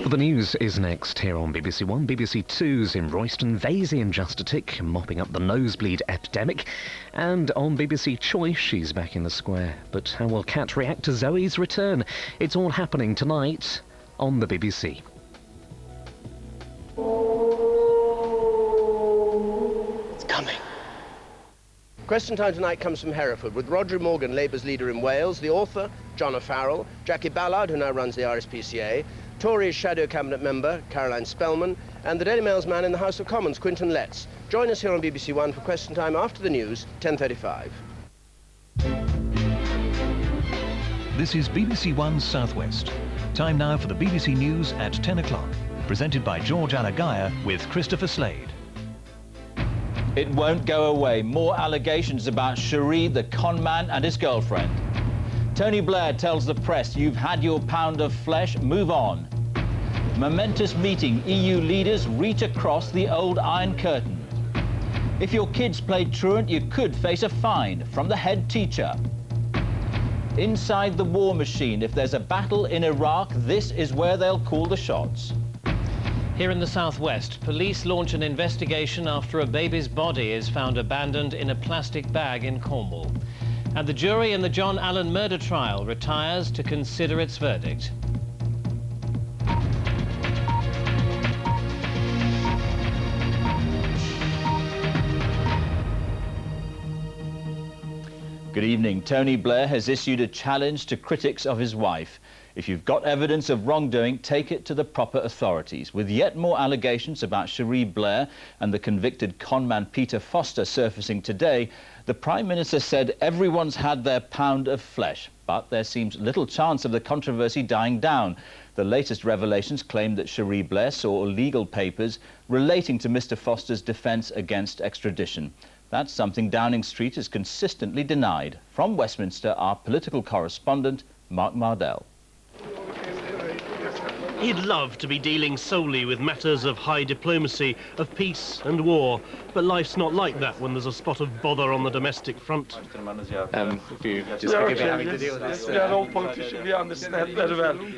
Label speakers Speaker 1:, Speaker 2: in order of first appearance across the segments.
Speaker 1: The news is next here on BBC One. BBC Two's in Royston, Vasey in just a tick, mopping up the nosebleed epidemic. And on BBC Choice, she's back in the square. But how will Kat react to Zoe's return? It's all happening tonight on the BBC.
Speaker 2: It's coming. Question Time tonight comes from Hereford, with Rhodri Morgan, Labour's leader in Wales, the author, John O'Farrell, Jackie Ballard, who now runs the RSPCA, Tories shadow cabinet member, Caroline Spellman, and the Daily Mail's man in the House of Commons, Quinton Letts. Join us here on BBC One for Question Time after the news, 10:35.
Speaker 3: This is BBC One Southwest. Time now for the BBC News at 10 o'clock. Presented by George Alagaya with Christopher Slade.
Speaker 4: It won't go away. More allegations about Cherie, the con man, and his girlfriend. Tony Blair tells the press, you've had your pound of flesh, move on. Momentous meeting, EU leaders reach across the old Iron Curtain. If your kids played truant, you could face a fine from the head teacher. Inside the war machine, if there's a battle in Iraq, this is where they'll call the shots.
Speaker 5: Here in the southwest, police launch an investigation after a baby's body is found abandoned in a plastic bag in Cornwall. And the jury in the John Allen murder trial retires to consider its verdict.
Speaker 4: Good evening. Tony Blair has issued a challenge to critics of his wife. If you've got evidence of wrongdoing, take it to the proper authorities. With yet more allegations about Cherie Blair and the convicted conman Peter Foster surfacing today, the Prime Minister said everyone's had their pound of flesh, but there seems little chance of the controversy dying down. The latest revelations claim that Cherie Blair saw legal papers relating to Mr. Foster's defence against extradition. That's something Downing Street has consistently denied. From Westminster, our political correspondent, Mark Mardell.
Speaker 6: He'd love to be dealing solely with matters of high diplomacy, of peace and war, but life's not like that when there's a spot of bother on the domestic front.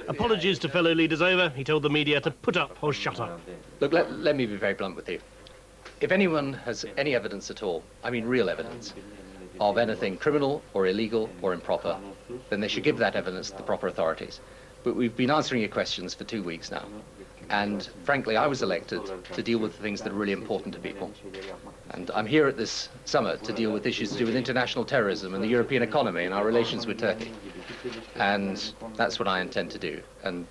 Speaker 6: Apologies to fellow leaders over. He told the media to put up or shut up.
Speaker 7: Look, let me be very blunt with you. If anyone has any evidence at all, I mean real evidence, of anything criminal or illegal or improper, then they should give that evidence to the proper authorities. But we've been answering your questions for 2 weeks now. And frankly, I was elected to deal with the things that are really important to people. And I'm here at this summit to deal with issues to do with international terrorism and the European economy and our relations with Turkey. And that's what I intend to do. And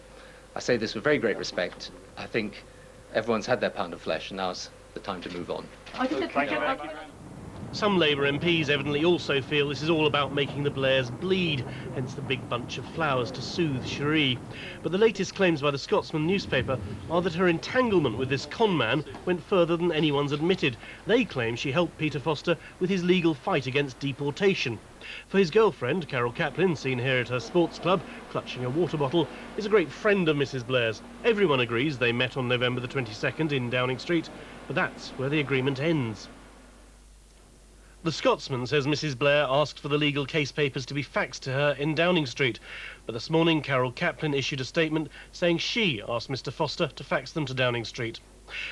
Speaker 7: I say this with very great respect. I think everyone's had their pound of flesh, and now's the time to move on.
Speaker 6: Some Labour MPs evidently also feel this is all about making the Blairs bleed, hence the big bunch of flowers to soothe Cherie. But the latest claims by the Scotsman newspaper are that her entanglement with this con man went further than anyone's admitted. They claim she helped Peter Foster with his legal fight against deportation. For his girlfriend, Carol Caplin, seen here at her sports club, clutching a water bottle, is a great friend of Mrs. Blair's. Everyone agrees they met on November the 22nd in Downing Street, but that's where the agreement ends. The Scotsman says Mrs. Blair asked for the legal case papers to be faxed to her in Downing Street, but this morning Carol Caplin issued a statement saying she asked Mr. Foster to fax them to Downing Street.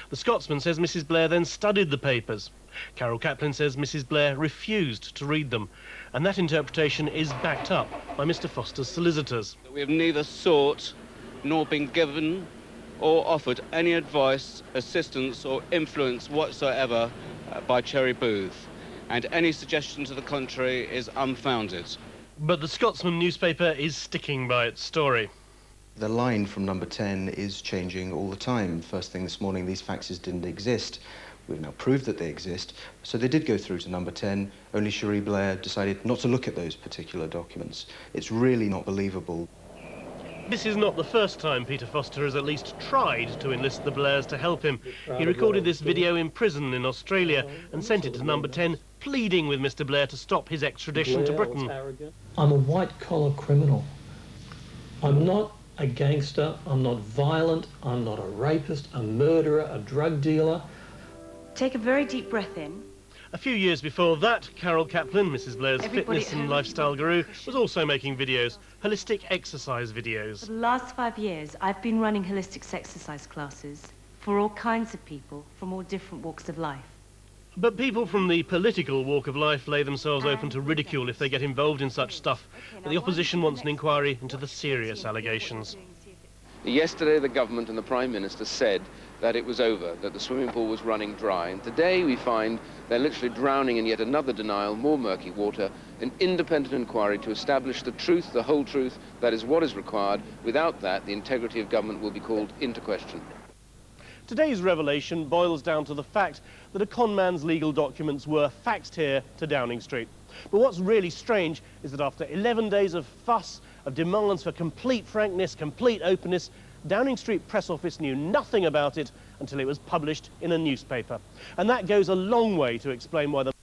Speaker 6: The Scotsman says Mrs. Blair then studied the papers. Carol Caplin says Mrs. Blair refused to read them, and that interpretation is backed up by Mr. Foster's solicitors.
Speaker 8: We have neither sought nor been given or offered any advice, assistance or influence whatsoever by Cherry Booth, and any suggestion to the contrary is unfounded.
Speaker 6: But the Scotsman newspaper is sticking by its story.
Speaker 9: The line from number 10 is changing all the time. First thing this morning, these faxes didn't exist. We've now proved that they exist. So they did go through to number 10, only Cherie Blair decided not to look at those particular documents. It's really not believable.
Speaker 6: This is not the first time Peter Foster has at least tried to enlist the Blairs to help him. He recorded this video in prison in Australia and sent it to number 10, pleading with Mr. Blair to stop his extradition to Britain.
Speaker 10: I'm a white-collar criminal. I'm not a gangster, I'm not violent, I'm not a rapist, a murderer, a drug dealer.
Speaker 11: Take a very deep breath in.
Speaker 6: A few years before that, Carol Kaplan, Mrs. Blair's fitness and lifestyle guru, was also making videos, holistic exercise videos.
Speaker 11: For the last 5 years, I've been running holistic exercise classes for all kinds of people from all different walks of life.
Speaker 6: But people from the political walk of life lay themselves open to ridicule if they get involved in such stuff. But the opposition wants an inquiry into the serious allegations.
Speaker 12: Yesterday, the government and the Prime Minister said that it was over, that the swimming pool was running dry. And today we find they're literally drowning in yet another denial, more murky water, an independent inquiry to establish the truth, the whole truth. That is what is required. Without that, the integrity of government will be called into question.
Speaker 6: Today's revelation boils down to the fact that a con man's legal documents were faxed here to Downing Street. But what's really strange is that after 11 days of fuss, of demands for complete frankness, complete openness, Downing Street press office knew nothing about it until it was published in a newspaper. And that goes a long way to explain why the